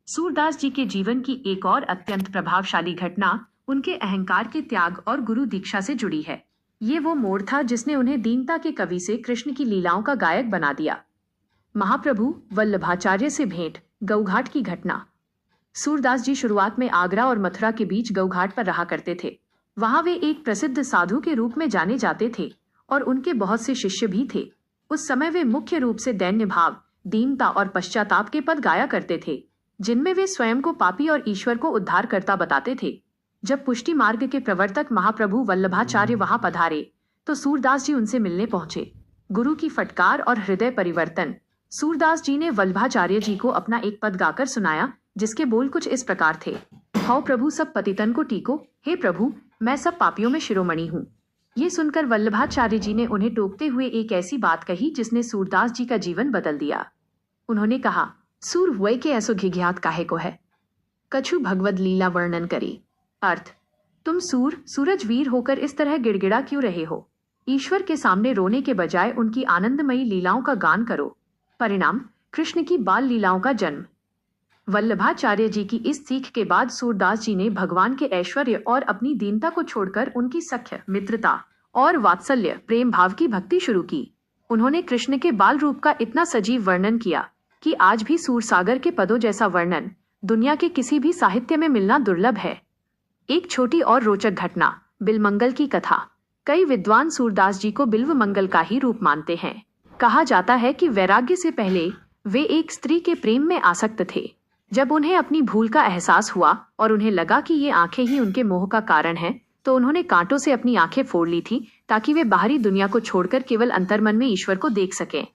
सूरदास जी के जीवन की एक और अत्यंत प्रभावशाली घटना उनके अहंकार के त्याग और गुरु दीक्षा से जुड़ी है। ये वो मोड़ था जिसने उन्हें दीनता के कवि से कृष्ण की लीलाओं का गायक बना दिया। महाप्रभु वल्लभाचार्य से भेंट। गौघाट की घटना। सूरदास जी शुरुआत में आगरा और मथुरा के बीच गौघाट पर रहा करते थे। वहां वे एक प्रसिद्ध साधु के रूप में जाने जाते थे और उनके बहुत से शिष्य भी थे। उस समय वे मुख्य रूप से दैन्य भाव, दीनता और पश्चाताप के पद गाया करते थे, जिनमें वे स्वयं को पापी और ईश्वर को उद्धारकर्ता बताते थे। जब पुष्टि मार्ग के प्रवर्तक महाप्रभु वल्लभाचार्य वहां पधारे तो सूरदास जी उनसे मिलने पहुंचे। गुरु की फटकार और हृदय परिवर्तन। सूरदास जी ने वल्लभाचार्य जी को अपना एक पद गाकर सुनाया, जिसके बोल कुछ इस प्रकार थे। हौ प्रभु सब पतितन को टीको, हे प्रभु मैं सब पापियों में शिरोमणि हूँ। ये सुनकर वल्लभाचार्य जी ने उन्हें टोकते हुए एक ऐसी बात कही जिसने सूरदास जी का जीवन बदल दिया। उन्होंने कहा, सूर वै के ऐसो घिघ्यात काहे को है, कछु भगवद लीला वर्णन करी। अर्थ, तुम सूरजवीर होकर इस तरह गिड़गिड़ा क्यों रहे हो? ईश्वर के सामने रोने के बजाय उनकी आनंदमयी लीलाओं का गान करो। परिणाम, कृष्ण की बाल लीलाओं का जन्म। वल्लभाचार्य जी की इस सीख के बाद सूरदास जी ने भगवान के ऐश्वर्य और अपनी दीनता को छोड़कर उनकी सख्य, मित्रता और वात्सल्य प्रेम भाव की भक्ति शुरू की। उन्होंने कृष्ण के बाल रूप का इतना सजीव वर्णन किया कि आज भी सूरसागर के पदों जैसा वर्णन दुनिया के किसी भी साहित्य में मिलना दुर्लभ है। एक छोटी और रोचक घटना, बिल्वमंगल की कथा। कई विद्वान सूरदास जी को बिल्वमंगल का ही रूप मानते हैं। कहा जाता है कि वैराग्य से पहले वे एक स्त्री के प्रेम में आसक्त थे। जब उन्हें अपनी भूल का एहसास हुआ और उन्हें लगा कि ये आंखें ही उनके मोह का कारण हैं, तो उन्होंने कांटों से अपनी आंखें फोड़ ली थी ताकि वे बाहरी दुनिया को छोड़कर केवल अंतर्मन में ईश्वर को देख सकें।